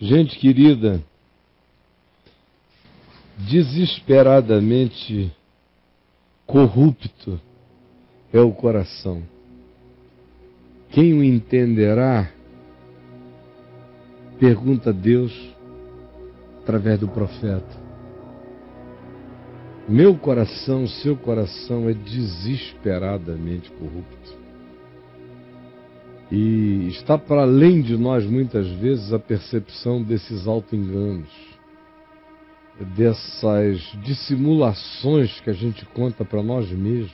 Gente querida, desesperadamente corrupto é o coração. Quem o entenderá? Pergunta a Deus através do profeta. Meu coração, seu coração é desesperadamente corrupto. E está para além de nós, muitas vezes, a percepção desses auto-enganos, dessas dissimulações que a gente conta para nós mesmos,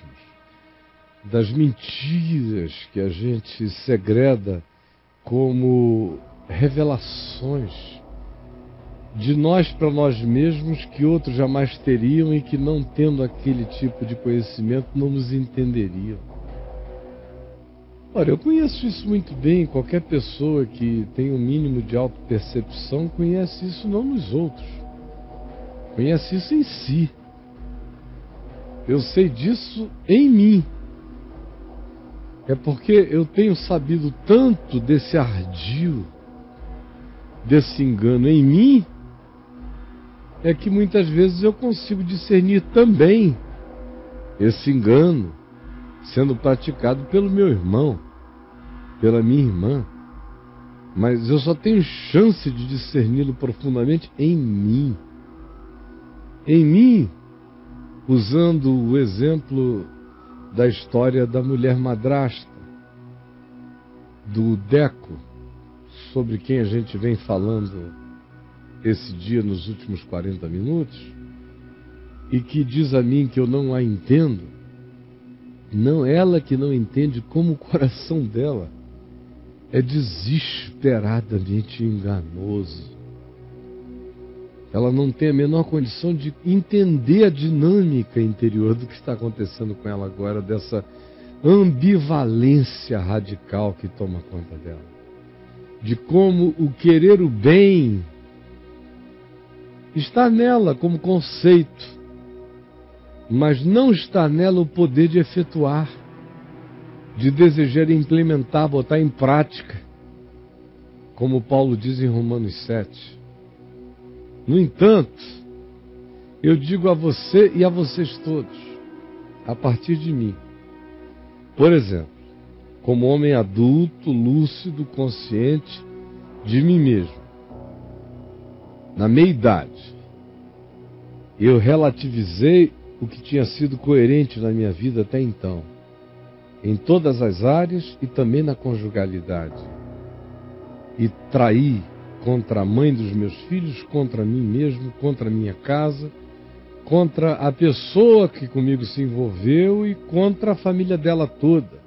das mentiras que a gente segreda como revelações de nós para nós mesmos que outros jamais teriam e que, não tendo aquele tipo de conhecimento, não nos entenderiam. Olha, eu conheço isso muito bem. Qualquer pessoa que tem um mínimo de autopercepção conhece isso não nos outros, conhece isso em si. Eu sei disso em mim. É porque eu tenho sabido tanto desse ardil, desse engano em mim, é que muitas vezes eu consigo discernir também esse engano sendo praticado pelo meu irmão, pela minha irmã. Mas eu só tenho chance de discerni-lo profundamente em mim. Em mim, usando o exemplo da história da mulher madrasta, do Deco, sobre quem a gente vem falando esse dia nos últimos 40 minutos, e que diz a mim que eu não a entendo. Não, ela que não entende como o coração dela é desesperadamente enganoso. Ela não tem a menor condição de entender a dinâmica interior do que está acontecendo com ela agora, dessa ambivalência radical que toma conta dela. De como o querer o bem está nela como conceito, mas não está nela o poder de efetuar, de desejar implementar, botar em prática, como Paulo diz em Romanos 7. No entanto, eu digo a você e a vocês todos, a partir de mim, por exemplo, como homem adulto, lúcido, consciente de mim mesmo, na meia-idade, eu relativizei o que tinha sido coerente na minha vida até então, em todas as áreas e também na conjugalidade, e traí contra a mãe dos meus filhos, contra mim mesmo, contra a minha casa, contra a pessoa que comigo se envolveu e contra a família dela toda.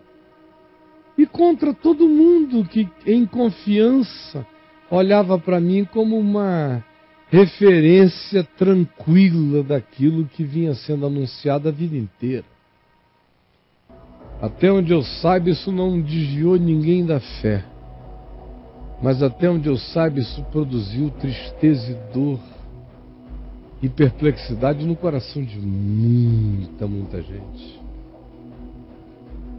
E contra todo mundo que, em confiança, olhava para mim como uma referência tranquila daquilo que vinha sendo anunciado a vida inteira. Até onde eu saiba, isso não desviou ninguém da fé. Mas até onde eu saiba, isso produziu tristeza e dor e perplexidade no coração de muita gente.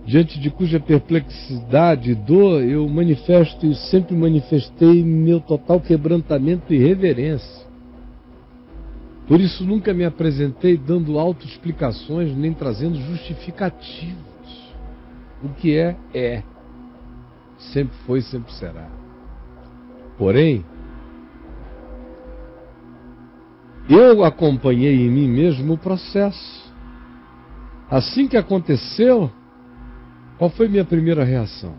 Diante de cuja perplexidade e dor eu manifesto e sempre manifestei meu total quebrantamento e reverência. Por isso nunca me apresentei dando autoexplicações nem trazendo justificativos. O que é, é. Sempre foi e sempre será. Porém, eu acompanhei em mim mesmo o processo. Assim que aconteceu, qual foi minha primeira reação?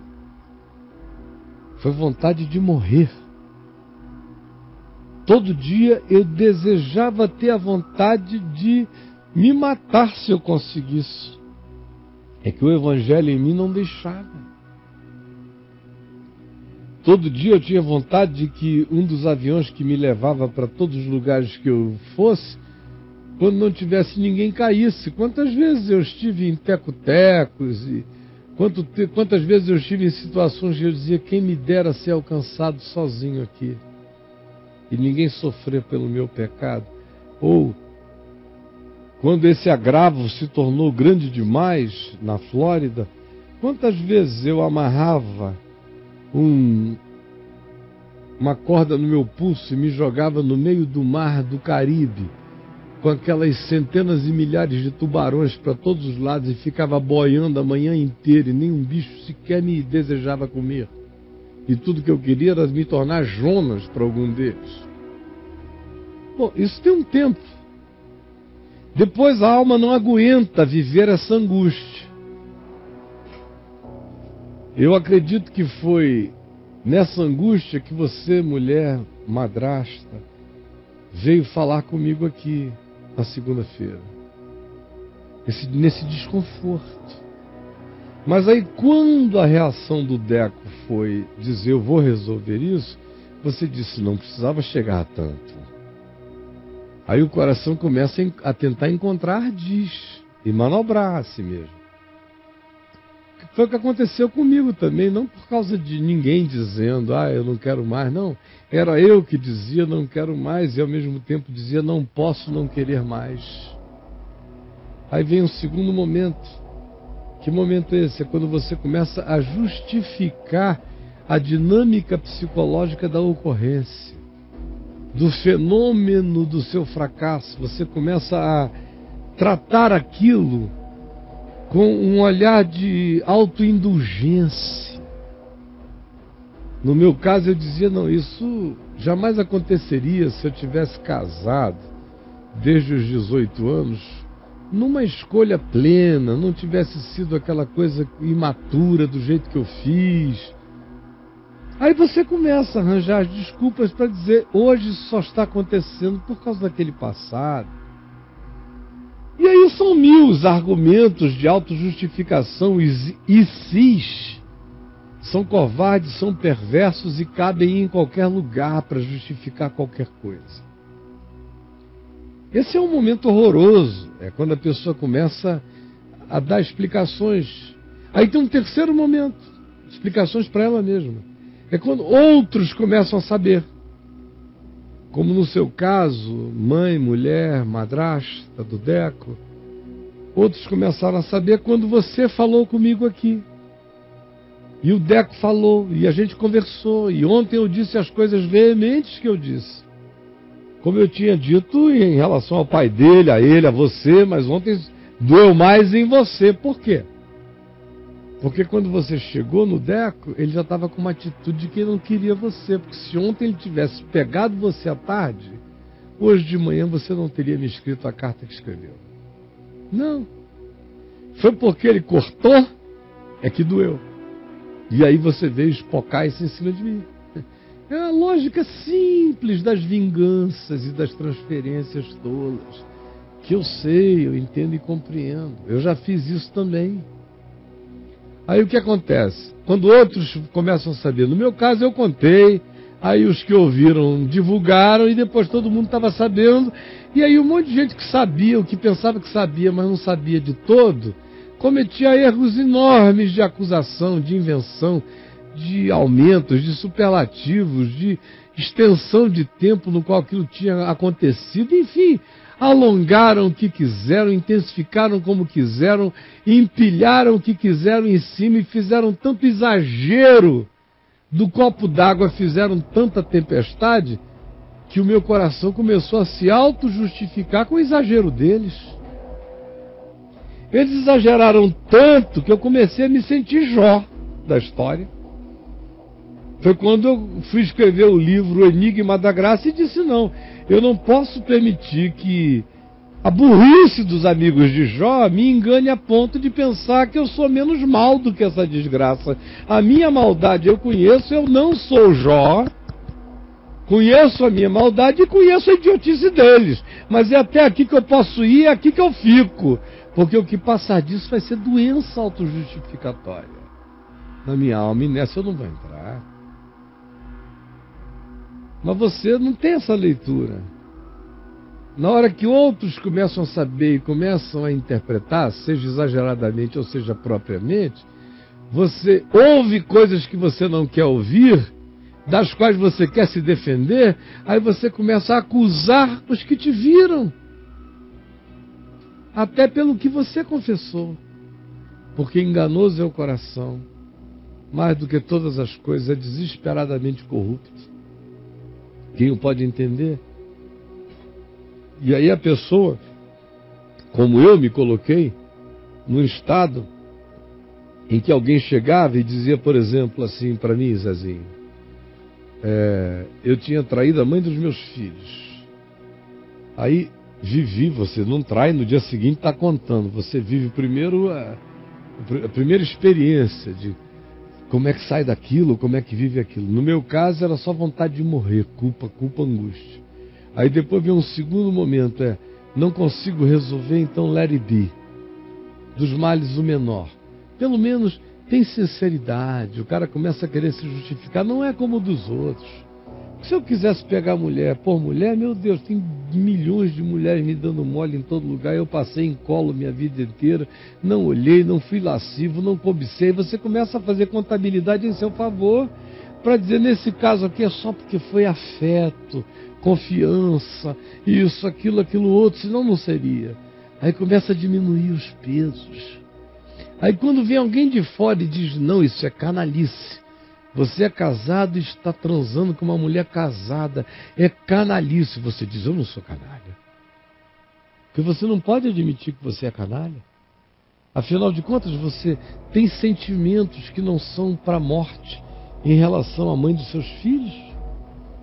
Foi vontade de morrer. Todo dia eu desejava ter a vontade de me matar se eu conseguisse. É que o Evangelho em mim não deixava. Todo dia eu tinha vontade de que um dos aviões que me levava para todos os lugares que eu fosse, quando não tivesse ninguém, caísse. Quantas vezes eu estive em teco-tecos e quantas vezes eu estive em situações que eu dizia, quem me dera ser alcançado sozinho aqui e ninguém sofrer pelo meu pecado. Ou quando esse agravo se tornou grande demais na Flórida, quantas vezes eu amarrava um uma corda no meu pulso e me jogava no meio do mar do Caribe, com aquelas centenas e milhares de tubarões para todos os lados, e ficava boiando a manhã inteira e nenhum bicho sequer me desejava comer. E tudo que eu queria era me tornar Jonas para algum deles. Bom, isso tem um tempo. Depois a alma não aguenta viver essa angústia. Eu acredito que foi nessa angústia que você, mulher madrasta, veio falar comigo aqui na segunda-feira. Nesse desconforto. Mas aí quando a reação do Deco foi dizer eu vou resolver isso, você disse não precisava chegar a tanto. Aí o coração começa a tentar encontrar diz e manobrar a si mesmo. Foi o que aconteceu comigo também, não por causa de ninguém dizendo, eu não quero mais, não. Era eu que dizia não quero mais e ao mesmo tempo dizia não posso não querer mais. Aí vem um segundo momento. Que momento é esse? É quando você começa a justificar a dinâmica psicológica da ocorrência, do fenômeno do seu fracasso. Você começa a tratar aquilo com um olhar de autoindulgência. No meu caso eu dizia, não, isso jamais aconteceria se eu tivesse casado desde os 18 anos, numa escolha plena, não tivesse sido aquela coisa imatura do jeito que eu fiz. Aí você começa a arranjar as desculpas para dizer, hoje só está acontecendo por causa daquele passado. E aí são mil os argumentos de autojustificação e cis. São covardes, são perversos e cabem em qualquer lugar para justificar qualquer coisa. Esse é um momento horroroso, é quando a pessoa começa a dar explicações. Aí tem um terceiro momento, explicações para ela mesma. É quando outros começam a saber. Como no seu caso, mãe, mulher, madrasta do Deco. Outros começaram a saber quando você falou comigo aqui. E o Deco falou, e a gente conversou. E ontem eu disse as coisas veementes que eu disse. Como eu tinha dito em relação ao pai dele, a ele, a você, mas ontem doeu mais em você. Por quê? Porque quando você chegou no Deco, ele já estava com uma atitude de que não queria você. Porque se ontem ele tivesse pegado você à tarde, hoje de manhã você não teria me escrito a carta que escreveu. Não. Foi porque ele cortou, é que doeu. E aí você veio espocar isso em cima de mim. É a lógica simples das vinganças e das transferências tolas. Que eu sei, eu entendo e compreendo. Eu já fiz isso também. Aí o que acontece? Quando outros começam a saber, no meu caso eu contei, aí os que ouviram divulgaram e depois todo mundo estava sabendo. E aí um monte de gente que sabia, o que pensava que sabia, mas não sabia de todo, cometia erros enormes de acusação, de invenção, de aumentos, de superlativos, de extensão de tempo no qual aquilo tinha acontecido, enfim, alongaram o que quiseram, intensificaram como quiseram, empilharam o que quiseram em cima e fizeram tanto exagero do copo d'água, fizeram tanta tempestade, que o meu coração começou a se auto-justificar com o exagero deles. Eles exageraram tanto que eu comecei a me sentir Jó da história. Foi quando eu fui escrever o livro O Enigma da Graça e disse, não, eu não posso permitir que a burrice dos amigos de Jó me engane a ponto de pensar que eu sou menos mal do que essa desgraça. A minha maldade eu conheço, eu não sou Jó, conheço a minha maldade e conheço a idiotice deles, mas é até aqui que eu posso ir, é aqui que eu fico, porque o que passar disso vai ser doença autojustificatória na minha alma, e nessa eu não vou entrar. Mas você não tem essa leitura. Na hora que outros começam a saber e começam a interpretar, seja exageradamente ou seja propriamente, você ouve coisas que você não quer ouvir, das quais você quer se defender, aí você começa a acusar os que te viram. Até pelo que você confessou. Porque enganoso é o coração, mais do que todas as coisas, é desesperadamente corrupto. Quem o pode entender? E aí a pessoa, como eu me coloquei, num estado em que alguém chegava e dizia, por exemplo, assim para mim, Zezinho, eu tinha traído a mãe dos meus filhos. Aí vivi, você não trai, no dia seguinte está contando, você vive primeiro a primeira experiência de como é que sai daquilo, como é que vive aquilo. No meu caso era só vontade de morrer, culpa, angústia. Aí depois vem um segundo momento, não consigo resolver, então let it be. Dos males o menor. Pelo menos tem sinceridade, o cara começa a querer se justificar, não é como o dos outros. Se eu quisesse pegar mulher por mulher, meu Deus, tem milhões de mulheres me dando mole em todo lugar, eu passei em colo minha vida inteira, não olhei, não fui lascivo, não cobicei, você começa a fazer contabilidade em seu favor, para dizer, nesse caso aqui é só porque foi afeto, confiança, isso, aquilo outro, senão não seria. Aí começa a diminuir os pesos. Aí quando vem alguém de fora e diz, não, isso é canalice. Você é casado e está transando com uma mulher casada. É canalice. Você diz, eu não sou canalha. Porque você não pode admitir que você é canalha. Afinal de contas, você tem sentimentos que não são para a morte em relação à mãe dos seus filhos.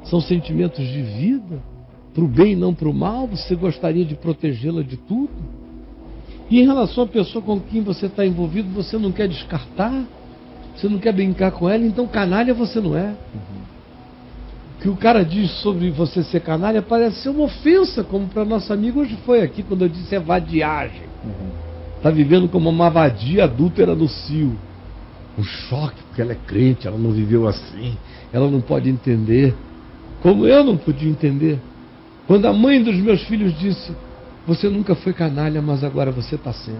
São sentimentos de vida, para o bem e não para o mal. Você gostaria de protegê-la de tudo. E em relação à pessoa com quem você está envolvido, você não quer descartar. Você não quer brincar com ela, então canalha você não é. O que o cara diz sobre você ser canalha parece ser uma ofensa, como para nosso amigo hoje foi aqui, quando eu disse vadiagem. Está vivendo como uma vadia adúltera no cio. Um choque, porque ela é crente, ela não viveu assim, ela não pode entender. Como eu não podia entender. Quando a mãe dos meus filhos disse, você nunca foi canalha, mas agora você está sendo.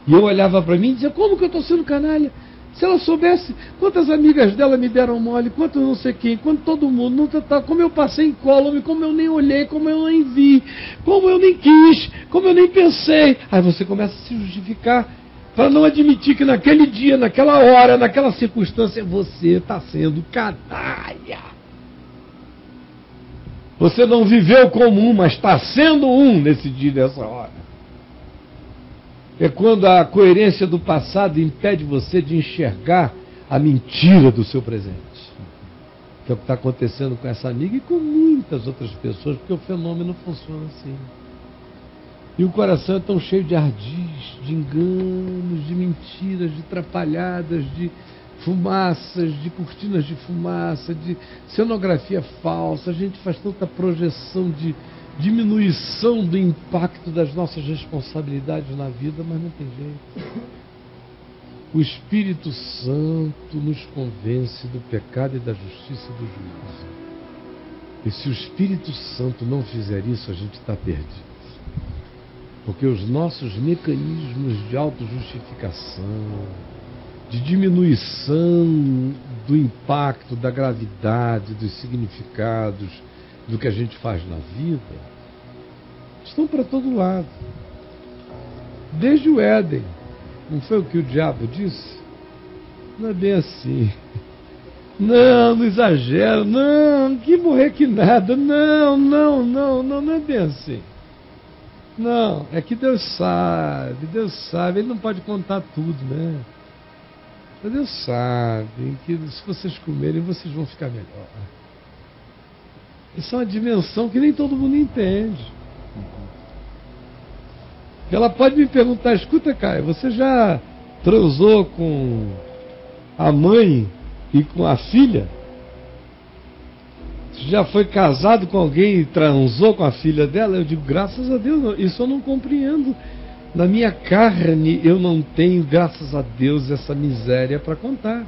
E eu olhava para mim e dizia, como que eu estou sendo canalha? Se ela soubesse quantas amigas dela me deram mole, quanto não sei quem, quanto todo mundo, como eu passei em colo, como eu nem olhei, como eu nem vi, como eu nem quis, como eu nem pensei. Aí você começa a se justificar para não admitir que naquele dia, naquela hora, naquela circunstância, você está sendo canalha. Você não viveu como um, mas está sendo um nesse dia, nessa hora. É quando a coerência do passado impede você de enxergar a mentira do seu presente. Que é o que está acontecendo com essa amiga e com muitas outras pessoas, porque o fenômeno funciona assim. E o coração é tão cheio de ardis, de enganos, de mentiras, de atrapalhadas, de fumaças, de cortinas de fumaça, de cenografia falsa. A gente faz tanta projeção de diminuição do impacto das nossas responsabilidades na vida, mas não tem jeito. O Espírito Santo nos convence do pecado e da justiça e do juízo. E se o Espírito Santo não fizer isso, a gente está perdido. Porque os nossos mecanismos de autojustificação, de diminuição do impacto, da gravidade, dos significados, do que a gente faz na vida, estão para todo lado. Desde o Éden. Não foi o que o diabo disse? Não é bem assim. Não exagero. Não, que morrer que nada. Não é bem assim. Não, é que Deus sabe. Ele não pode contar tudo, né? Mas Deus sabe que se vocês comerem, vocês vão ficar melhor. Isso é uma dimensão que nem todo mundo entende. Ela pode me perguntar, escuta, Caio, você já transou com a mãe e com a filha? Você já foi casado com alguém e transou com a filha dela? Eu digo, graças a Deus, não. Isso eu não compreendo. Na minha carne eu não tenho, graças a Deus, essa miséria para contar.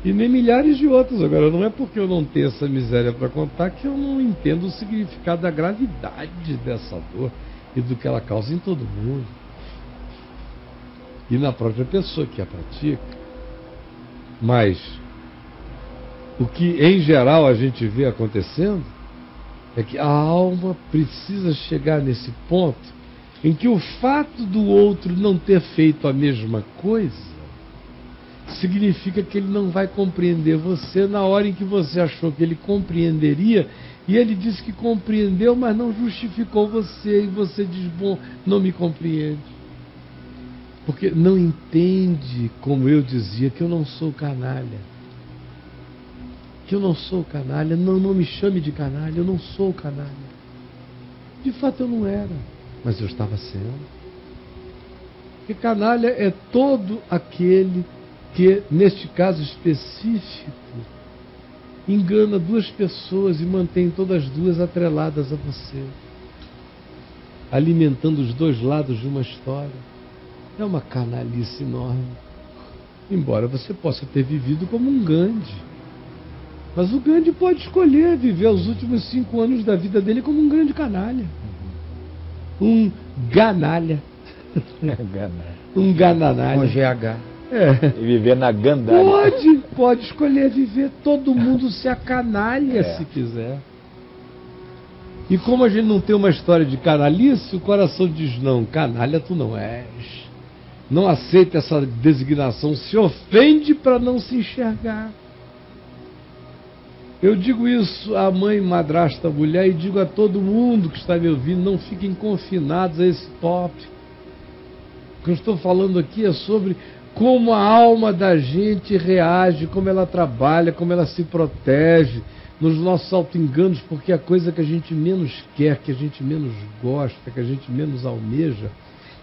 E nem milhares de outros. Agora, não é porque eu não tenho essa miséria para contar que eu não entendo o significado da gravidade dessa dor e do que ela causa em todo mundo. E na própria pessoa que a pratica. Mas o que em geral a gente vê acontecendo é que a alma precisa chegar nesse ponto em que o fato do outro não ter feito a mesma coisa significa que ele não vai compreender você na hora em que você achou que ele compreenderia, e ele disse que compreendeu, mas não justificou você, e você diz, bom, não me compreende. Porque não entende, como eu dizia, que eu não sou canalha. Que eu não sou canalha, não me chame de canalha, eu não sou canalha. De fato eu não era, mas eu estava sendo. Porque canalha é todo aquele que, neste caso específico, engana duas pessoas e mantém todas as duas atreladas a você, alimentando os dois lados de uma história. É uma canalice enorme. Embora você possa ter vivido como um Gandhi. Mas o Gandhi pode escolher viver os últimos 5 anos da vida dele como um grande canalha. Um ganalha. Um gananalha. Com GH. É. E viver na gandalha. Pode escolher viver. Todo mundo se acanalha se quiser. E como a gente não tem uma história de canalice, o coração diz, não, canalha tu não és. Não aceita essa designação, se ofende para não se enxergar. Eu digo isso à mãe, madrasta, mulher, e digo a todo mundo que está me ouvindo, não fiquem confinados a esse tópico. O que eu estou falando aqui é sobre como a alma da gente reage, como ela trabalha, como ela se protege nos nossos auto-enganos, porque a coisa que a gente menos quer, que a gente menos gosta, que a gente menos almeja,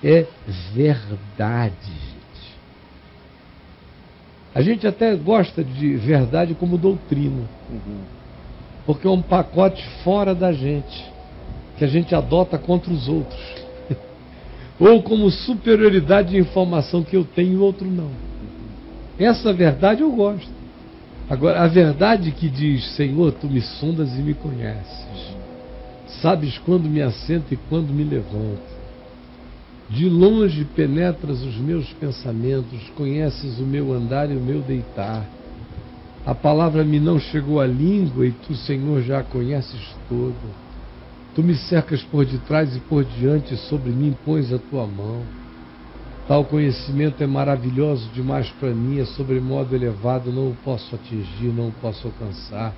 é verdade, gente. A gente até gosta de verdade como doutrina, porque é um pacote fora da gente, que a gente adota contra os outros, ou como superioridade de informação que eu tenho e o outro não. Essa verdade eu gosto. Agora, a verdade que diz, Senhor, tu me sondas e me conheces, sabes quando me assento e quando me levanto, de longe penetras os meus pensamentos, conheces o meu andar e o meu deitar. A palavra me não chegou à língua e tu, Senhor, já a conheces todo. Tu me cercas por detrás e por diante, sobre mim pões a tua mão. Tal conhecimento é maravilhoso demais para mim, é sobremodo elevado, não o posso atingir, não o posso alcançar.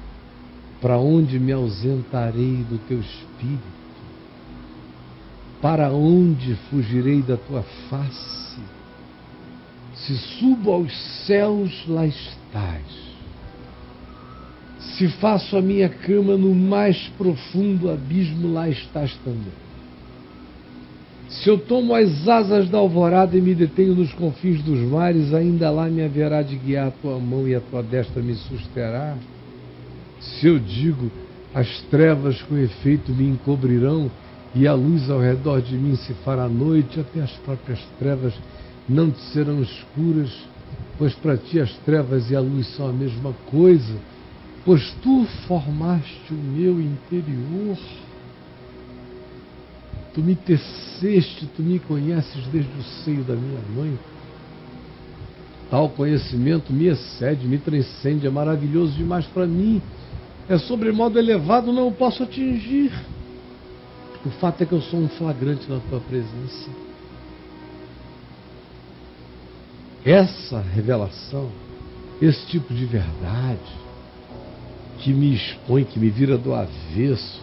Para onde me ausentarei do teu espírito? Para onde fugirei da tua face? Se subo aos céus, lá estás. Se faço a minha cama no mais profundo abismo, lá estás também. Se eu tomo as asas da alvorada e me detenho nos confins dos mares, ainda lá me haverá de guiar a tua mão e a tua destra me susterá. Se eu digo, as trevas com efeito me encobrirão, e a luz ao redor de mim se fará noite, até as próprias trevas não te serão escuras, pois para ti as trevas e a luz são a mesma coisa, pois tu formaste o meu interior. Tu me teceste, tu me conheces desde o seio da minha mãe. Tal conhecimento me excede, me transcende, é maravilhoso demais para mim, é sobremodo elevado, não o posso atingir. O fato é que eu sou um flagrante na tua presença. Essa revelação, esse tipo de verdade, que me expõe, que me vira do avesso,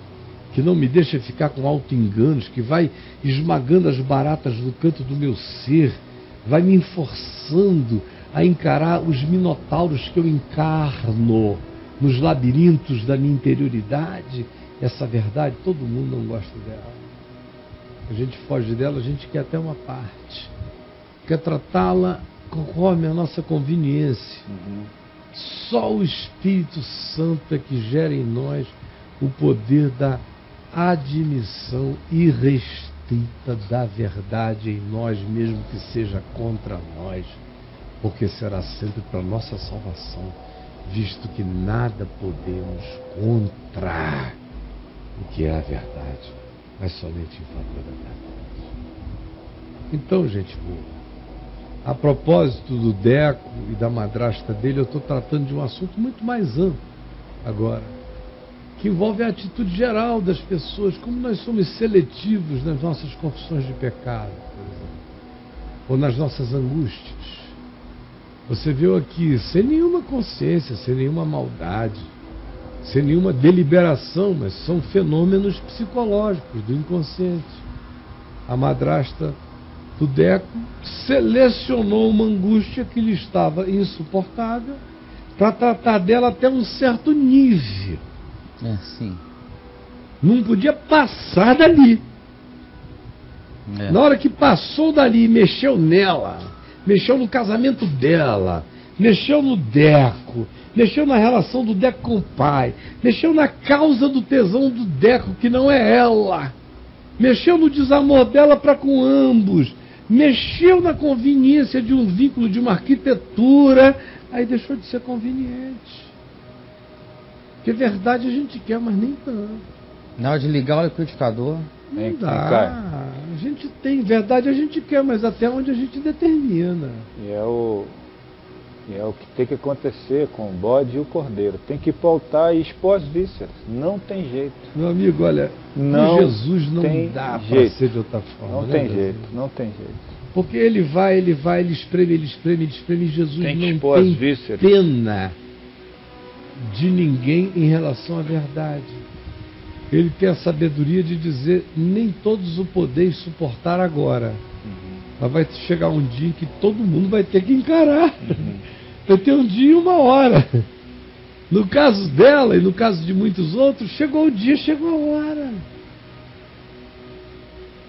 que não me deixa ficar com auto-enganos, que vai esmagando as baratas do canto do meu ser, vai me forçando a encarar os minotauros que eu encarno nos labirintos da minha interioridade. Essa verdade, todo mundo não gosta dela. A gente foge dela, a gente quer até uma parte. Quer tratá-la conforme a nossa conveniência. Só o Espírito Santo é que gera em nós o poder da admissão irrestrita da verdade em nós, mesmo que seja contra nós, porque será sempre para nossa salvação, visto que nada podemos contra o que é a verdade, mas somente em favor da verdade. Então, gente boa, a propósito do Deco e da madrasta dele, eu estou tratando de um assunto muito mais amplo agora, que envolve a atitude geral das pessoas, como nós somos seletivos nas nossas confissões de pecado, por exemplo, ou nas nossas angústias. Você veio aqui sem nenhuma consciência, sem nenhuma maldade, sem nenhuma deliberação, mas são fenômenos psicológicos do inconsciente. A madrasta do Deco selecionou uma angústia que lhe estava insuportável para tratar dela até um certo nível. Sim. Não podia passar dali. Na hora que passou dali, mexeu nela, mexeu no casamento dela, mexeu no Deco, mexeu na relação do Deco com o pai, mexeu na causa do tesão do Deco, que não é ela, mexeu no desamor dela para com ambos, mexeu na conveniência de um vínculo, de uma arquitetura, aí deixou de ser conveniente. Porque verdade a gente quer, mas nem tanto. Na hora de ligar o liquidificador, não dá. A gente tem verdade, a gente quer, mas até onde a gente determina. E é o que tem que acontecer com o bode e o cordeiro. Tem que pautar e expor as vísceras. Não tem jeito. Meu amigo, olha, com Jesus não dá para ser de outra forma. Não tem jeito, não tem jeito. Porque ele espreme, e Jesus tem que não expor tem as vísceras. Pena de ninguém em relação à verdade. Ele tem a sabedoria de dizer: nem todos o podeis suportar agora. Mas vai chegar um dia em que todo mundo vai ter que encarar. Vai ter um dia e uma hora. No caso dela e no caso de muitos outros, chegou o dia, chegou a hora.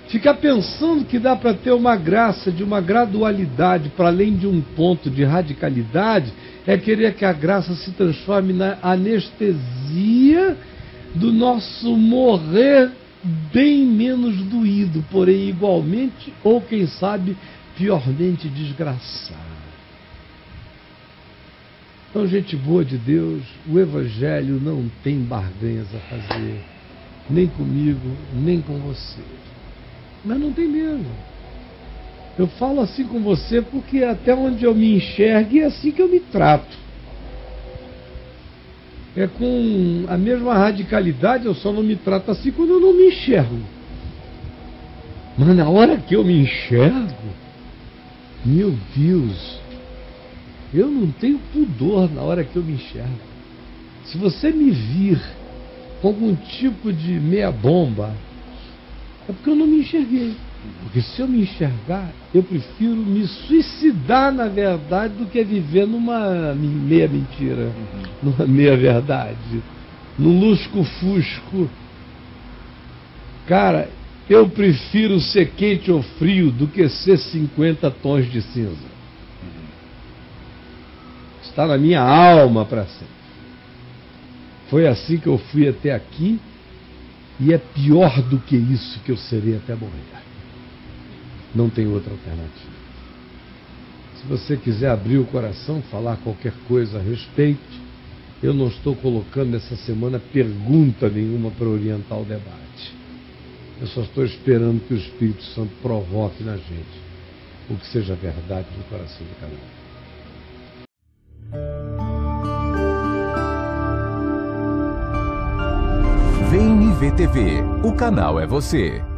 Ficar pensando que dá para ter uma graça de uma gradualidade para além de um ponto de radicalidade é querer que a graça se transforme na anestesia do nosso morrer bem menos doído, porém igualmente, ou quem sabe, piormente desgraçado. Então, gente boa de Deus, o Evangelho não tem barganhas a fazer, nem comigo, nem com você. Mas não tem mesmo. Eu falo assim com você porque até onde eu me enxergue é assim que eu me trato. É com a mesma radicalidade, eu só não me trato assim quando eu não me enxergo. Mas na hora que eu me enxergo, meu Deus, eu não tenho pudor na hora que eu me enxergo. Se você me vir com algum tipo de meia bomba, é porque eu não me enxerguei. Porque se eu me enxergar, eu prefiro me suicidar na verdade do que viver numa meia mentira, numa meia verdade, num lusco-fusco. Cara, eu prefiro ser quente ou frio do que ser 50 tons de cinza. Está na minha alma para sempre. Foi assim que eu fui até aqui e é pior do que isso que eu serei até morrer. Não tem outra alternativa. Se você quiser abrir o coração, falar qualquer coisa a respeito, eu não estou colocando essa semana pergunta nenhuma para orientar o debate. Eu só estou esperando que o Espírito Santo provoque na gente o que seja verdade no coração de cada um. VNV TV, o canal é você.